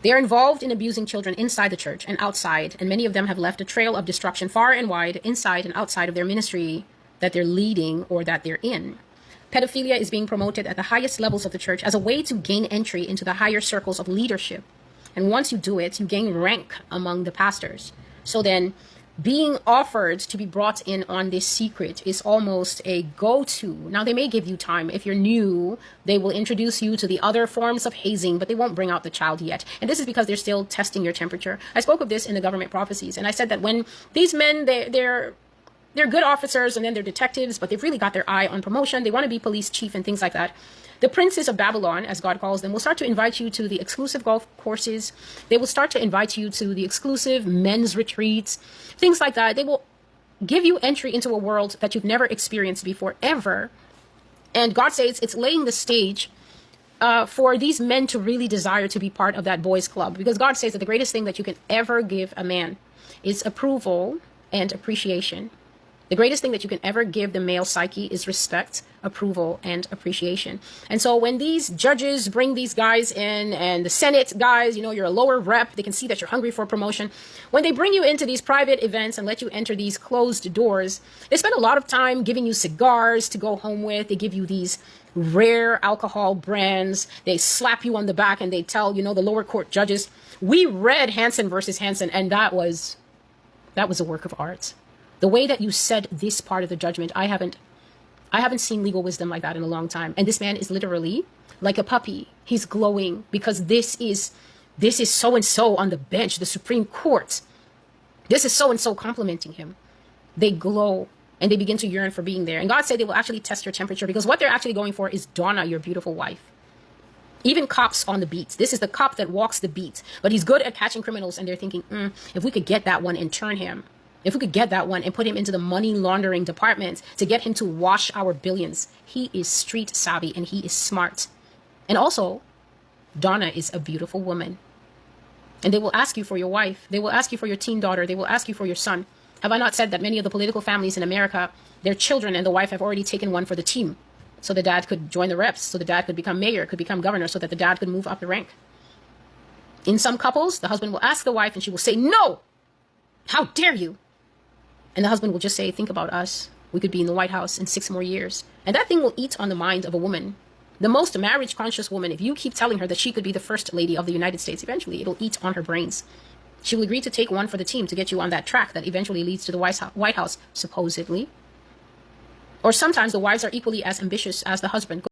They are involved in abusing children inside the church and outside, and many of them have left a trail of destruction far and wide, inside and outside of their ministry that they're leading or that they're in. Pedophilia is being promoted at the highest levels of the church as a way to gain entry into the higher circles of leadership. And once you do it, you gain rank among the pastors. So then, being offered to be brought in on this secret is almost a go-to. Now, they may give you time. If you're new, they will introduce you to the other forms of hazing, but they won't bring out the child yet. And this is because they're still testing your temperature. I spoke of this in the government prophecies, and I said that when these men, they're good officers, and then they're detectives, but they've really got their eye on promotion. They want to be police chief and things like that. The princes of Babylon, as God calls them, will start to invite you to the exclusive golf courses. They will start to invite you to the exclusive men's retreats, things like that. They will give you entry into a world that you've never experienced before, ever. And God says it's laying the stage for these men to really desire to be part of that boys' club. Because God says that the greatest thing that you can ever give a man is approval and appreciation. The greatest thing that you can ever give the male psyche is respect, approval, and appreciation. And so when these judges bring these guys in, and the Senate guys, you're a lower rep, they can see that you're hungry for promotion. When they bring you into these private events and let you enter these closed doors, they spend a lot of time giving you cigars to go home with. They give you these rare alcohol brands. They slap you on the back and they tell, the lower court judges, we read Hansen versus Hansen, and that was a work of art. The way that you said this part of the judgment, I haven't seen legal wisdom like that in a long time. And this man is literally like a puppy. He's glowing because this is so-and-so on the bench, the Supreme Court. This is so-and-so complimenting him. They glow and they begin to yearn for being there. And God said they will actually test your temperature because what they're actually going for is Donna, your beautiful wife. Even cops on the beat. This is the cop that walks the beat. But he's good at catching criminals, and they're thinking, if we could get that one and turn him. If we could get that one and put him into the money laundering department to get him to wash our billions. He is street savvy and he is smart. And also, Donna is a beautiful woman. And they will ask you for your wife. They will ask you for your teen daughter. They will ask you for your son. Have I not said that many of the political families in America, their children and the wife have already taken one for the team? So the dad could join the reps, so the dad could become mayor, could become governor, so that the dad could move up the rank. In some couples, the husband will ask the wife and she will say, no! How dare you? And the husband will just say, think about us. We could be in the White House in 6 more years. And that thing will eat on the mind of a woman. The most marriage conscious woman, if you keep telling her that she could be the first lady of the United States, eventually it'll eat on her brains. She will agree to take one for the team to get you on that track that eventually leads to the White House, supposedly. Or sometimes the wives are equally as ambitious as the husband.